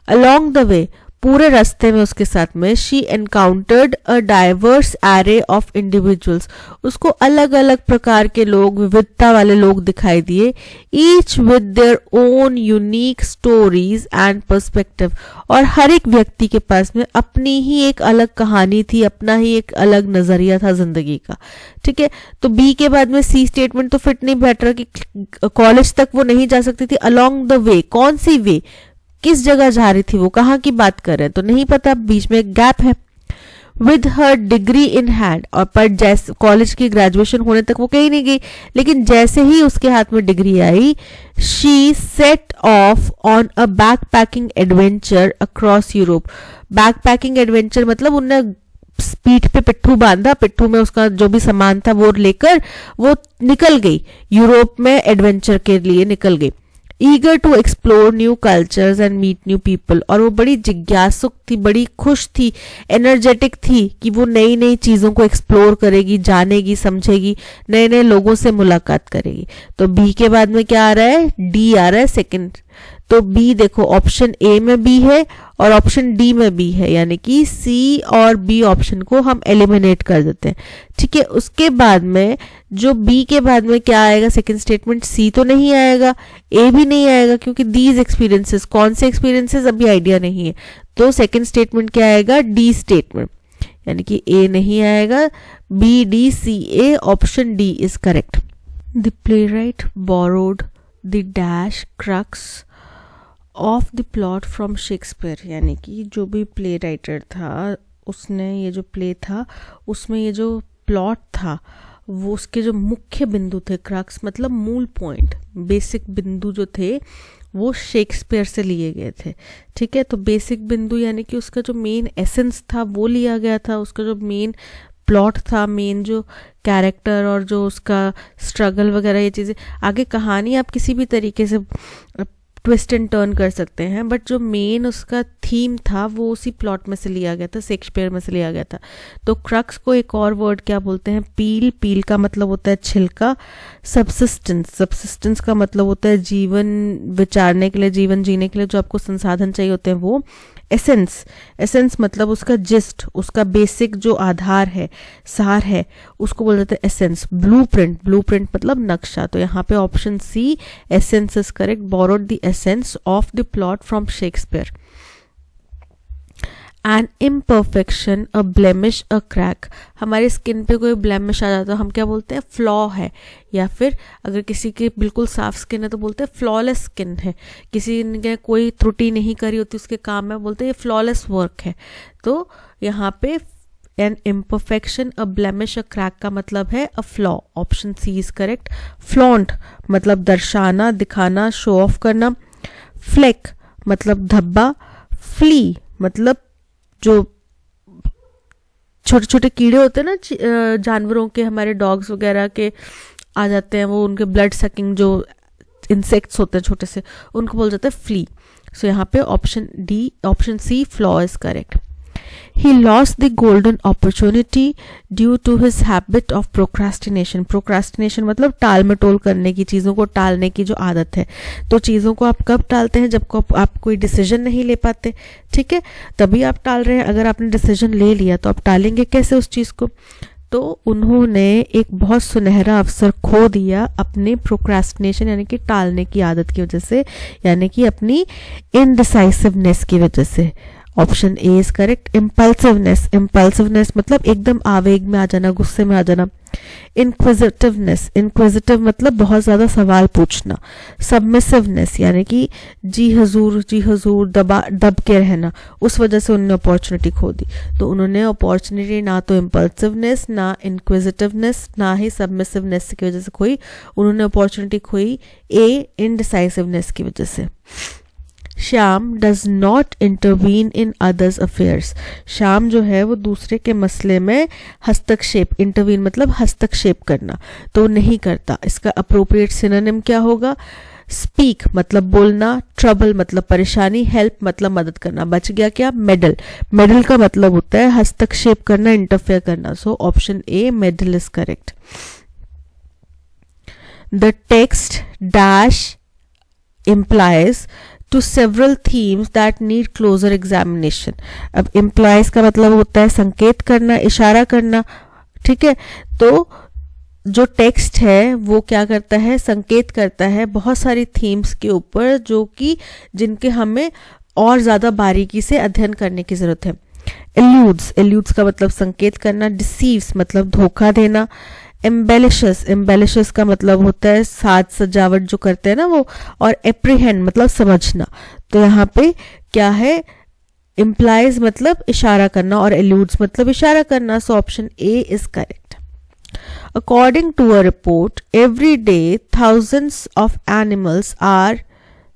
अलोंग द वे, पूरे रास्ते में उसके साथ में, she encountered a diverse array of individuals, उसको अलग अलग प्रकार के लोग, विविधता वाले लोग दिखाई दिए, each with their own unique stories and perspective, और हर एक व्यक्ति के पास में अपनी ही एक अलग कहानी थी, अपना ही एक अलग नजरिया था जिंदगी का। ठीक है, तो बी के बाद में सी स्टेटमेंट तो फिट नहीं बैठ रहा कि कॉलेज तक वो नहीं जा सकती थी। अलोंग द वे, कौन सी वे, किस जगह जा रही थी वो, कहाँ की बात कर रहे हैं तो नहीं पता, बीच में एक गैप है। With her degree in hand, और पर जैसे कॉलेज की ग्रेजुएशन होने तक वो कहीं नहीं गई, लेकिन जैसे ही उसके हाथ में degree I, she said of on a backpacking adventure across Europe. Backpacking adventure मतलब उनने पीठ पे पिट्ठू बांधा, पिट्ठू में उसका जो भी सामान था वो लेकर वो निकल गई, यूरोप में एडवेंचर के लिए निकल गई। Eager to explore new cultures and meet new people, और वो बड़ी जिज्ञासुक थी, बड़ी खुश थी, एनर्जेटिक थी कि वो नई नई चीजों को एक्सप्लोर करेगी, जानेगी, समझेगी, नए नए लोगों से मुलाकात करेगी। तो बी के बाद में क्या आ रहा है, डी आ रहा है सेकंड। तो बी देखो, ऑप्शन ए में बी है और ऑप्शन डी में बी है, यानी कि सी और बी ऑप्शन को हम एलिमिनेट कर देते हैं। ठीक है, उसके बाद में जो बी के बाद में क्या आएगा सेकंड स्टेटमेंट, सी तो नहीं आएगा, ए भी नहीं आएगा, क्योंकि दीज एक्सपीरियंसेस, कौन से एक्सपीरियंसेस अभी आइडिया नहीं है। तो सेकंड स्टेटमेंट क्या आएगा, डी स्टेटमेंट, यानी कि ए नहीं आएगा, B D C A, option D is correct. The playwright borrowed the dash crux of the plot from Shakespeare, यानी कि जो भी प्ले राइटर था उसने ये जो प्ले था उसमें ये जो प्लॉट था वो उसके जो मुख्य बिंदु थे, क्रक्स मतलब मूल पॉइंट, बेसिक बिंदु जो थे वो शेक्सपियर से लिए गए थे। ठीक है, तो बेसिक बिंदु यानी कि उसका जो मेन एसेंस था वो लिया गया था, उसका जो मेन प्लॉट था, मेन जो कैरेक्टर और जो उसका स्ट्रगल वगैरह ये चीज़ें, आगे कहानी आप किसी भी तरीके से ट्विस्ट एंड टर्न कर सकते हैं, बट जो मेन उसका थीम था वो उसी प्लॉट में से लिया गया था, शेक्सपियर में से लिया गया था। तो क्रक्स को एक और वर्ड क्या बोलते हैं, पील, पील का मतलब होता है छिलका। सब्सिस्टेंस, सब्सिस्टेंस का मतलब होता है जीवन विचारने के लिए, जीवन जीने के लिए जो आपको संसाधन चाहिए होते हैं वो। एसेंस, एसेंस मतलब उसका जिस्ट, उसका बेसिक जो आधार है, सार है, उसको बोल देते हैं एसेंस। ब्लूप्रिंट, ब्लूप्रिंट मतलब नक्शा। तो यहाँ पे option C essence is correct, borrowed the essence of the plot from Shakespeare. An imperfection, a blemish, a crack, हमारी स्किन पे कोई ब्लेमिश आ जाता है हम क्या बोलते हैं, फ्लॉ है, या फिर अगर किसी की बिल्कुल साफ स्किन है तो बोलते हैं फ्लॉलेस स्किन है, किसी ने कोई त्रुटि नहीं करी होती उसके काम में, बोलते हैं ये फ्लॉलेस वर्क है। तो यहाँ पे an imperfection, a blemish, a crack का मतलब है a flaw, option C is correct. Flaunt मतलब दर्शाना, दिखाना, शो ऑफ करना। फ्लेक मतलब धब्बा। फ्ली मतलब जो छोटे छोटे कीड़े होते हैं ना जानवरों के, हमारे डॉग्स वगैरह के आ जाते हैं, वो उनके ब्लड सकिंग जो इंसेक्ट्स होते हैं छोटे से, उनको बोल जाते हैं फ्ली। सो यहाँ पे option D, option C flaw is correct. He lost the golden opportunity due to his habit of procrastination. Procrastination मतलब टाल मटोल करने की, चीज़ों को टालने की जो आदत है। तो चीज़ों को आप कब टालते हैं, जब आप कोई डिसीजन नहीं ले पाते। ठीक है, तभी आप टाल रहे हैं। अगर आपने डिसीजन ले लिया तो आप टालेंगे कैसे उस चीज़ को। तो उन्होंने एक बहुत सुनहरा अवसर खो दिया अपने प्रोक्रास्टिनेशन यानी कि टालने की आदत की वजह से, यानी कि अपनी इनडिसाइसिवनेस की वजह से। Option A is correct. Impulsiveness, impulsiveness मतलब एकदम आवेग में आ जाना, गुस्से में आ जाना। इनक्विजिटिवनेस, इनक्विजिटिव मतलब बहुत ज्यादा सवाल पूछना। सबमिसिवनेस यानी कि जी हजूर दब के रहना, उस वजह से उन्होंने अपॉर्चुनिटी खो दी। तो उन्होंने अपॉर्चुनिटी ना तो इम्पल्सिवनेस, ना इनक्विजिटिवनेस, ना ही सबमिसिवनेस की वजह से खोई, उन्होंने अपॉर्चुनिटी खोई ए इनडिसाइसिवनेस की वजह से। Shyam does not intervene in others affairs. Shyam जो है वो दूसरे के मसले में हस्तक्षेप, इंटरवीन मतलब हस्तक्षेप करना, तो नहीं करता। इसका अप्रोप्रिएट सिनोनिम क्या होगा? स्पीक मतलब बोलना, ट्रबल मतलब परेशानी, हेल्प मतलब मदद करना। बच गया क्या? मेडल। मेडल का मतलब होता है हस्तक्षेप करना, इंटरफेयर करना। So option A medal is correct. The text dash implies to several themes that need closer examination। अब implies का मतलब होता है संकेत करना, इशारा करना, ठीक है। तो जो टेक्स्ट है वो क्या करता है? संकेत करता है बहुत सारी थीम्स के ऊपर जो कि जिनके हमें और ज्यादा बारीकी से अध्ययन करने की जरूरत है। एल्यूड्स का मतलब संकेत करना, डिसीव्स मतलब धोखा देना, एम्बेलिशेस का मतलब होता है साज सजावट जो करते हैं ना वो, और एप्रीहेंड मतलब समझना। तो यहाँ पे क्या है? इम्प्लाइज मतलब इशारा करना और एल्यूड्स मतलब इशारा करना। So option A is correct. According to a report, every day thousands of animals are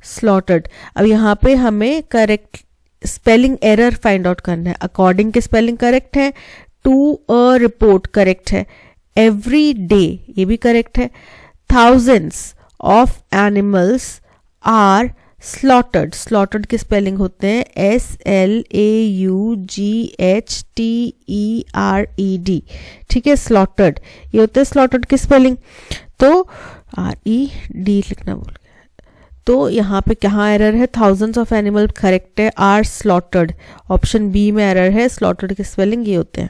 slaughtered। अब यहाँ पे हमें correct spelling error find out करना है। अकॉर्डिंग की स्पेलिंग करेक्ट है, टू अ रिपोर्ट करेक्ट है, एवरी डे ये भी करेक्ट है, thousands of animals are slaughtered. Slaughtered की स्पेलिंग होते हैं SLAUGHTERED, ठीक है। स्लॉटर्ड ये होते हैं स्लॉटर्ड की स्पेलिंग। तो RED लिखना भूल गया। तो यहाँ पे कहाँ एरर है? थाउजेंड्स ऑफ एनिमल करेक्ट है, आर स्लॉटर्ड ऑप्शन बी में एरर है। स्लॉटर्ड की स्पेलिंग ये होते हैं।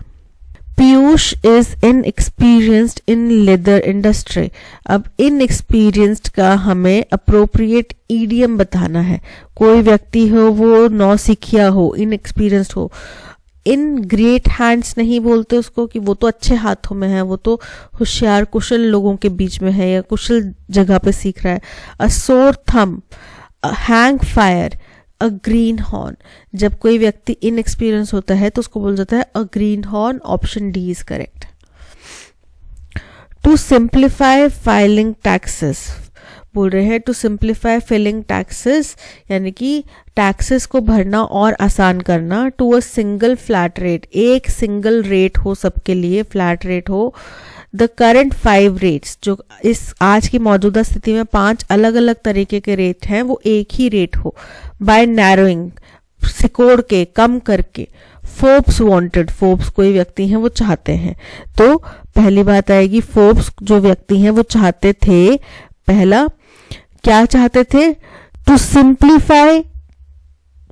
Piyush is inexperienced in leather industry. अब इनएक्सपीरियंस्ड का हमें अप्रोप्रिएट ईडियम बताना है। कोई व्यक्ति हो वो नौसिखिया हो, इनएक्सपीरियंस्ड हो। इन ग्रेट हैंड्स नहीं बोलते उसको कि वो तो अच्छे हाथों में है, वो तो होशियार कुशल लोगों के बीच में है या कुशल जगह पे सीख रहा है। अ सोर थंब, हैंग फायर, अ ग्रीन हॉर्न। जब कोई व्यक्ति इनएक्सपीरियंस होता है तो उसको बोल जाता है a greenhorn. Option D is correct. To simplify filing taxes बोल रहे हैं। टू सिंप्लीफाई फिलिंग टैक्सेस यानी कि टैक्सेस को भरना और आसान करना। To a single flat rate, एक सिंगल रेट हो सबके लिए, फ्लैट रेट हो। द करंट 5 रेट्स, जो इस आज की मौजूदा स्थिति में 5 अलग अलग तरीके के रेट हैं, वो एक ही रेट हो। बाय नैरोइंग, सिकोड़ के, कम करके। फोर्ब्स वांटेड, फोर्ब्स कोई व्यक्ति हैं वो चाहते हैं। तो पहली बात आएगी, फोर्ब्स जो व्यक्ति हैं वो चाहते थे, पहला क्या चाहते थे? टू सिंप्लीफाई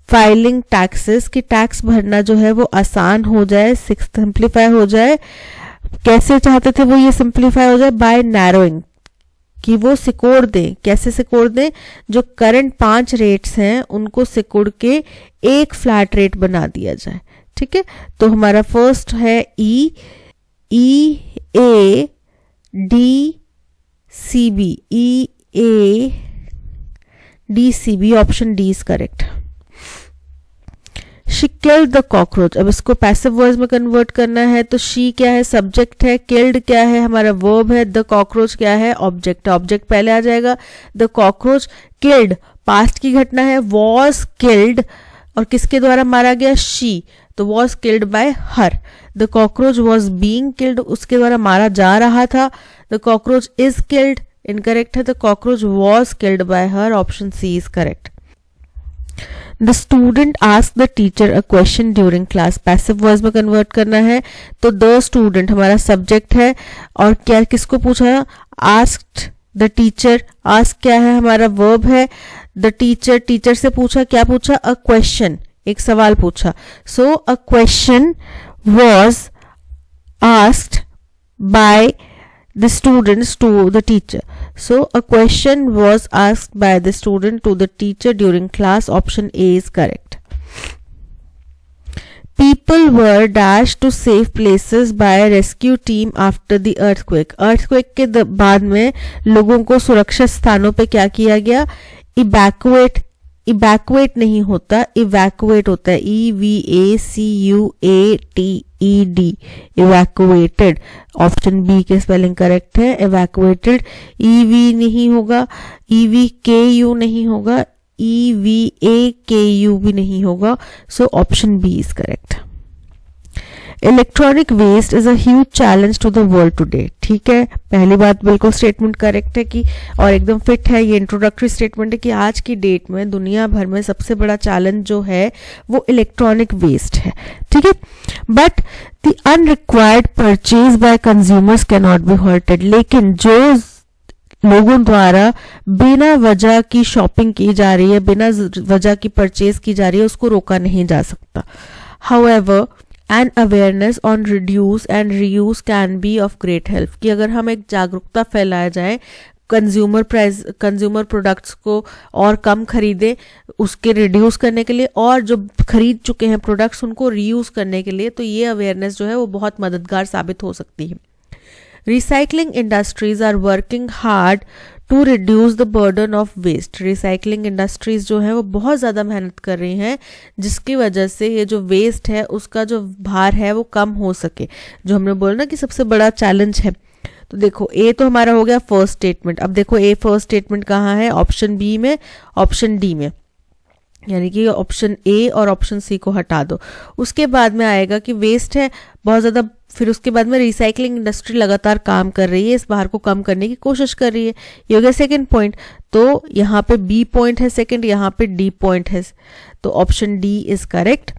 फाइलिंग टैक्सेस, कि टैक्स भरना जो है वो आसान हो जाए, सिंप्लीफाई हो जाए। कैसे चाहते थे वो ये सिंप्लीफाई हो जाए? बाय नैरोइंग, कि वो सिकोड़ दें। कैसे सिकोड़ दें? जो करंट 5 रेट्स हैं उनको सिकोड़ के एक फ्लैट रेट बना दिया जाए, ठीक है। तो हमारा फर्स्ट है EADCB, option D is correct. She killed the cockroach. अब इसको पैसिव वॉइस में कन्वर्ट करना है तो शी क्या है? सब्जेक्ट है, किल्ड क्या है? हमारा वर्ब है, द कॉकरोच क्या है? ऑब्जेक्ट है। ऑब्जेक्ट पहले आ जाएगा। द कॉकरोच किल्ड पास्ट की घटना है, वॉज किल्ड, और किसके द्वारा मारा गया? शी, तो was killed by her. The cockroach was being killed, उसके द्वारा मारा जा रहा था। The cockroach is killed incorrect है। The cockroach was killed by her, option C is correct. The student ask the teacher a question during class, passive voice में convert करना है तो द स्टूडेंट हमारा सब्जेक्ट है, और क्या किसको पूछा? Asked the teacher. आस्क क्या है? हमारा वर्ब है। द टीचर, टीचर से पूछा, क्या पूछा? अ क्वेश्चन, एक सवाल पूछा। So a question was asked by the students to the teacher. So a question was asked by the student to the teacher during class. Option A is correct. People were dashed to safe places by a rescue team after the earthquake. Earthquake के बाद में लोगों को सुरक्षित स्थानों पे क्या किया गया? इवैक्यूएट नहीं होता, इवैक्यूएट होता है। EVACUATED, evacuated. ऑप्शन बी के स्पेलिंग करेक्ट है, इवैक्यूएटेड। EV नहीं होगा, EVKU नहीं होगा, EVAKU भी नहीं होगा, so option B is correct. Electronic waste is a huge challenge to the world today. ठीक है, पहली बात बिल्कुल स्टेटमेंट करेक्ट है कि और एकदम फिट है, ये इंट्रोडक्टरी स्टेटमेंट है कि आज की डेट में दुनिया भर में सबसे बड़ा चैलेंज जो है वो इलेक्ट्रॉनिक वेस्ट है। ठीक है, but the unrequired purchase by consumers can not be halted. लेकिन जो लोगों द्वारा बिना वजह की शॉपिंग की जा रही है, बिना वजह की परचेज की जा रही है, उसको रोका नहीं जा सकता। However and awareness on reduce and reuse can be of great help, कि अगर हम एक जागरूकता फैलाया जाए कंज्यूमर प्रोडक्ट्स को और कम खरीदे उसके रिड्यूस करने के लिए, और जो खरीद चुके हैं प्रोडक्ट्स उनको रीयूज करने के लिए, तो ये अवेयरनेस जो है वो बहुत मददगार साबित हो सकती है। Recycling industries are working hard to reduce the burden of waste. Recycling industries जो है वो बहुत ज़्यादा मेहनत कर रही हैं, जिसकी वजह से ये जो वेस्ट है उसका जो भार है वो कम हो सके, जो हमने बोला ना कि सबसे बड़ा चैलेंज है। तो देखो ए तो हमारा हो गया फर्स्ट स्टेटमेंट। अब देखो ए फर्स्ट स्टेटमेंट कहाँ है, ऑप्शन बी में, ऑप्शन डी में, यानी कि ऑप्शन ए और ऑप्शन सी को हटा दो। उसके बाद में आएगा कि वेस्ट है बहुत ज़्यादा, फिर उसके बाद में रिसाइकलिंग इंडस्ट्री लगातार काम कर रही है, इस भार को कम करने की कोशिश कर रही है। ये हो गया सेकेंड पॉइंट। तो यहाँ पे बी पॉइंट है सेकेंड, यहाँ पे डी पॉइंट है, तो option D is correct,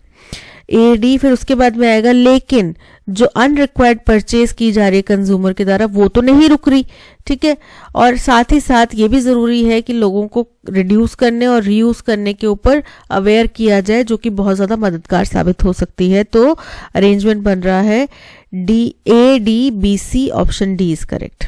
A D. फिर उसके बाद में आएगा लेकिन जो अनरिक्वायर्ड परचेज की जा रही है कंज्यूमर के द्वारा वो तो नहीं रुक रही। ठीक है, और साथ ही साथ ये भी जरूरी है कि लोगों को रिड्यूस करने और रीयूज करने के ऊपर अवेयर किया जाए, जो कि बहुत ज्यादा मददगार साबित हो सकती है। तो अरेंजमेंट बन रहा है D, A D B C, option D is correct.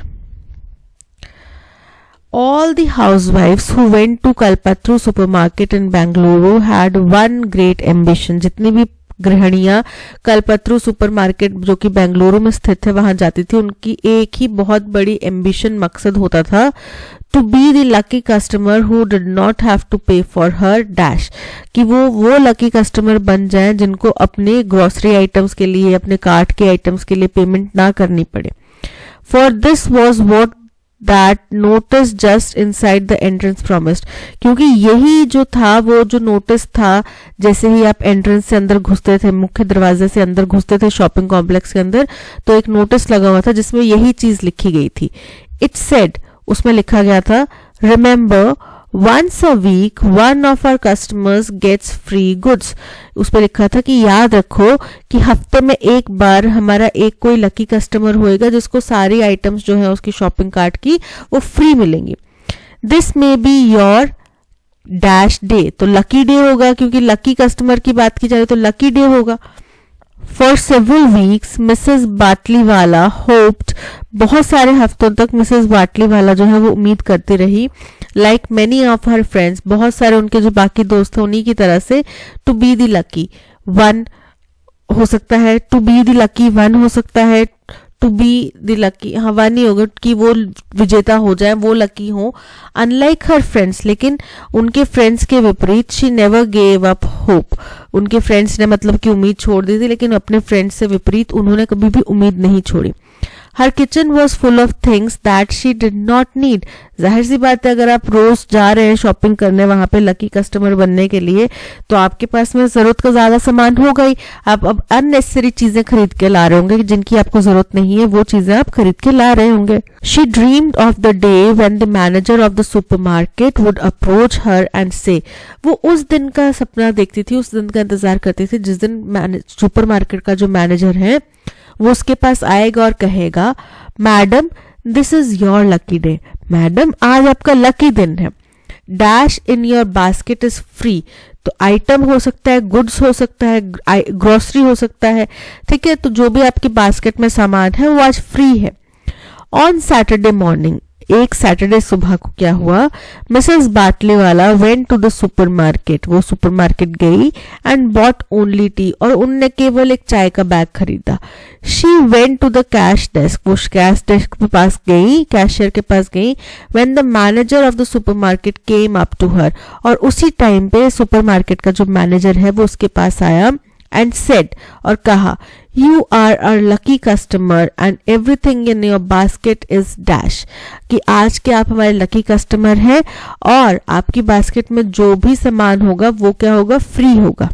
All the housewives who went to Kalpatru supermarket in Bangalore had one great ambition। जितनी भी गृहिणियां कल्पत्रु सुपरमार्केट जो कि बेंगलुरु में स्थित है वहां जाती थी, उनकी एक ही बहुत बड़ी एम्बिशन मकसद होता था, to be the lucky customer who did not have to pay for her dash, कि वो लकी कस्टमर बन जाएं जिनको अपने ग्रोसरी आइटम्स के लिए, अपने कार्ट के आइटम्स के लिए पेमेंट ना करनी पड़े। For this was what that notice just inside the entrance promised, क्योंकि यही जो था वो जो नोटिस था, जैसे ही आप एंट्रेंस से अंदर घुसते थे, मुख्य दरवाजे से अंदर घुसते थे शॉपिंग कॉम्प्लेक्स के अंदर, तो एक नोटिस लगा हुआ था जिसमें यही चीज लिखी गई थी। इट सेड, उसमें लिखा गया था, remember once a week one of our customers gets free goods। उस पर लिखा था कि याद रखो कि हफ्ते में एक बार हमारा एक कोई लकी कस्टमर होएगा जिसको सारी आइटम्स जो है उसकी शॉपिंग कार्ट की वो फ्री मिलेंगी। This may be your dash day, तो लकी डे होगा, क्योंकि लकी कस्टमर की बात की जाए तो लकी डे होगा। For several weeks Mrs Batliwala hoped, बहुत सारे हफ्तों तक मिसेस बाटलीवाला जो है वो उम्मीद करती रही, like many of her friends, बहुत सारे उनके जो बाकी दोस्त थे उन्हीं की तरह से, to be the lucky one हो सकता है, to be the lucky one हो सकता है, टू बी द लकी, हाँ वन ही होगा कि वो विजेता हो जाए, वो लकी हो। अनलाइक हर फ्रेंड्स, लेकिन उनके फ्रेंड्स के विपरीत, she never gave up hope, उनके फ्रेंड्स ने मतलब कि उम्मीद छोड़ दी थी, लेकिन अपने फ्रेंड्स से विपरीत उन्होंने कभी भी उम्मीद नहीं छोड़ी। हर kitchen was full of things that she did not need, जाहिर सी बात है अगर आप रोज जा रहे हैं शॉपिंग करने वहां पे लकी कस्टमर बनने के लिए, तो आपके पास में जरूरत का ज्यादा सामान होगा ही, आप अब अननेसेसरी चीजें खरीद के ला रहे होंगे जिनकी आपको जरूरत नहीं है, वो चीजें आप खरीद के ला रहे होंगे। She dreamed of the day when the manager of the supermarket would approach her and से, वो उस दिन का सपना देखती थी, उस दिन का इंतजार करती थी जिस दिन सुपरमार्केट का जो मैनेजर है वो उसके पास आएगा और कहेगा, madam this is your lucky day, madam आज आपका लकी दिन है, dash in your basket is free, तो आइटम हो सकता है, गुड्स हो सकता है, ग्रोसरी हो सकता है, ठीक है, तो जो भी आपके बास्केट में सामान है वो आज फ्री है। ऑन सैटरडे मॉर्निंग, एक सैटरडे सुबह को क्या हुआ, Mrs Batliwala went to the supermarket, वो सुपरमार्केट गई एंड बॉट ओनली टी, और उनने केवल एक चाय का बैग खरीदा। She went to the cash desk, वो कैश डेस्क के पास गई, कैशियर के पास गई, when the manager of the supermarket came up to her, और उसी टाइम पे सुपरमार्केट का जो मैनेजर है वो उसके पास आया and said, और कहा, you are our lucky customer and everything in your basket is dash, कि आज के आप हमारे लकी कस्टमर हैं और आपकी बास्केट में जो भी सामान होगा वो क्या होगा, फ्री होगा।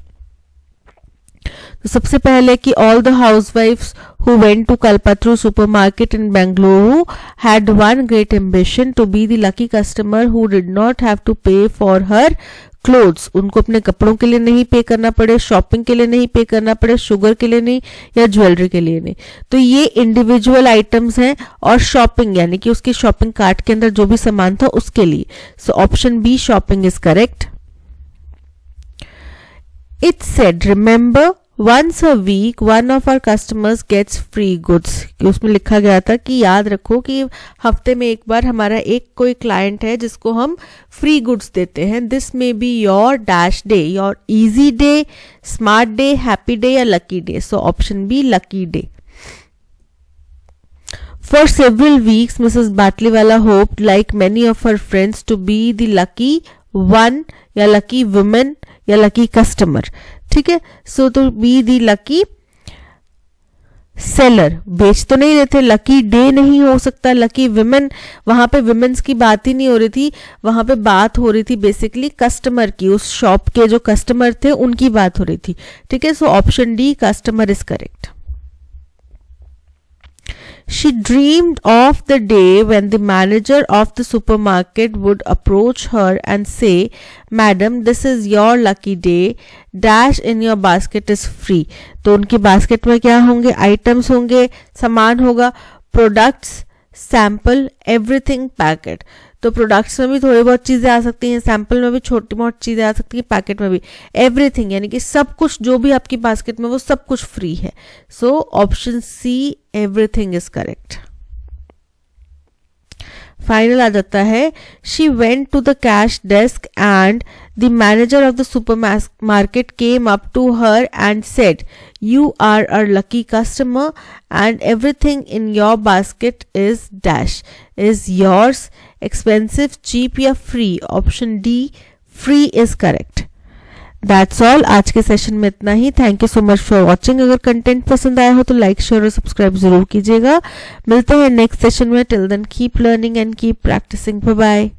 तो सबसे पहले कि all the housewives who went to Kalpataru supermarket in Bengaluru had one great ambition to be the lucky customer who did not have to pay for her clothes. उनको अपने कपड़ों के लिए नहीं पे करना पड़े, शॉपिंग के लिए नहीं पे करना पड़े, शुगर के लिए नहीं या ज्वेलरी के लिए नहीं। तो ये इंडिविजुअल आइटम्स हैं और शॉपिंग यानी कि उसकी शॉपिंग कार्ट के अंदर जो भी सामान था उसके लिए। So option B shopping is correct. It said, remember, once a week one of our customers gets free goods. कि उसमें लिखा गया था कि याद रखो कि हफ्ते में एक बार हमारा एक कोई क्लाइंट है जिसको हम फ्री गुड्स देते हैं। This may be your dash day, your easy day, smart day, happy day या lucky day. So option B lucky day. For several weeks, Mrs. Batliwala hoped, like many of her friends, to be the lucky one या lucky woman या lucky customer. ठीक है, सो तो be the lucky seller, बेच तो नहीं रहे थे, लकी डे नहीं हो सकता, लकी विमेन, वहां पे विमेन्स की बात ही नहीं हो रही थी, वहां पे बात हो रही थी बेसिकली कस्टमर की, उस शॉप के जो कस्टमर थे उनकी बात हो रही थी। ठीक है, so option D customer is correct. She dreamed of the day when the manager of the supermarket would approach her and say, Madam, this is your lucky day, dash in your basket is free. तो उनकी basket में क्या होंगे, items होंगे, सामान होगा, products, sample, everything, packet. तो products में भी थोड़ी बहुत चीजें आ सकती हैं, सैंपल में भी छोटी बहुत चीजें आ सकती हैं, पैकेट में भी एवरीथिंग यानी कि सब कुछ जो भी आपकी बास्केट में वो सब कुछ फ्री है। So option C everything is correct. Final आ जाता है, she went to the cash desk and the manager of the supermarket came up to her and said, you are our lucky customer and everything in your basket is dash, is yours, expensive, cheap या free। Option D free is correct। That's all, आज के session में इतना ही। Thank you so much for watching. अगर content पसंद आया हो तो लाइक, शेयर और सब्सक्राइब जरूर कीजिएगा। मिलते हैं नेक्स्ट सेशन में। Till then keep learning and keep practising. Bye bye.